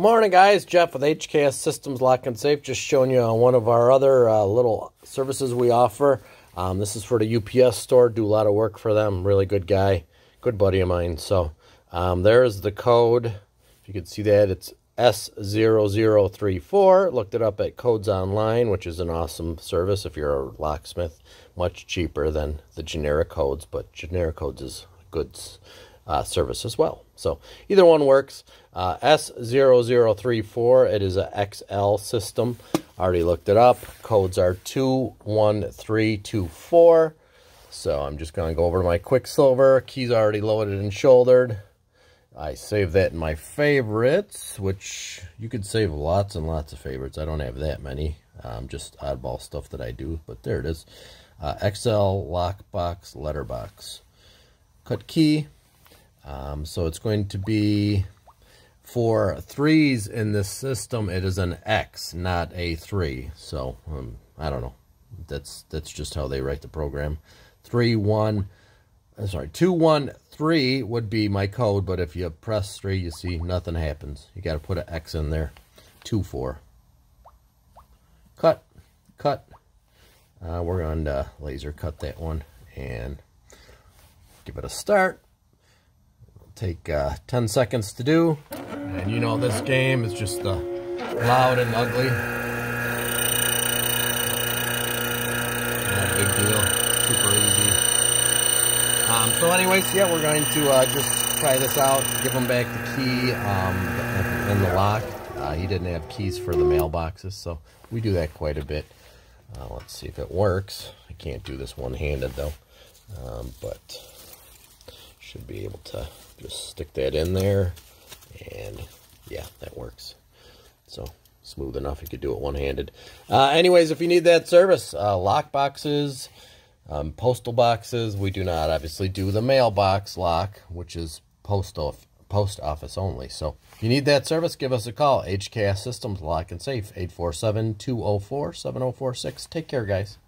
Morning, guys. Jeff with HKS Systems Lock and Safe. Just showing you one of our other little services we offer. This is for the UPS store. Do a lot of work for them. Really good guy. Good buddy of mine. So there's the code. If you can see that, it's S0034. Looked it up at Codes Online, which is an awesome service if you're a locksmith. Much cheaper than the generic codes, but generic codes is good service as well. So either one works. S0034, it is a XL system. Already looked it up. Codes are 21324. So I'm just going to go over to my Quicksilver. Keys already loaded and shouldered. I saved that in my favorites, which you could save lots and lots of favorites. I don't have that many. Just oddball stuff that I do, but there it is. XL lockbox letterbox. Cut key. So it's going to be for threes in this system. It is an X, not a 3. So I don't know. That's just how they write the program. 213 would be my code, but if you press 3, you see nothing happens. You got to put an X in there. 24. Cut. We're going to laser cut that one and give it a start. Take 10 seconds to do, and you know this game is just loud and ugly. Not a big deal, super easy. So anyways, yeah, we're going to just try this out, give him back the key and the lock. He didn't have keys for the mailboxes, so we do that quite a bit. Let's see if it works. I can't do this one-handed though, but should be able to just stick that in there, and yeah, that works. So smooth enough, you could do it one-handed. Anyways, if you need that service, lock boxes, postal boxes. We do not obviously do the mailbox lock, which is post office only. So if you need that service, give us a call. HKS Systems Lock and Safe, 847-204-7046. Take care, guys.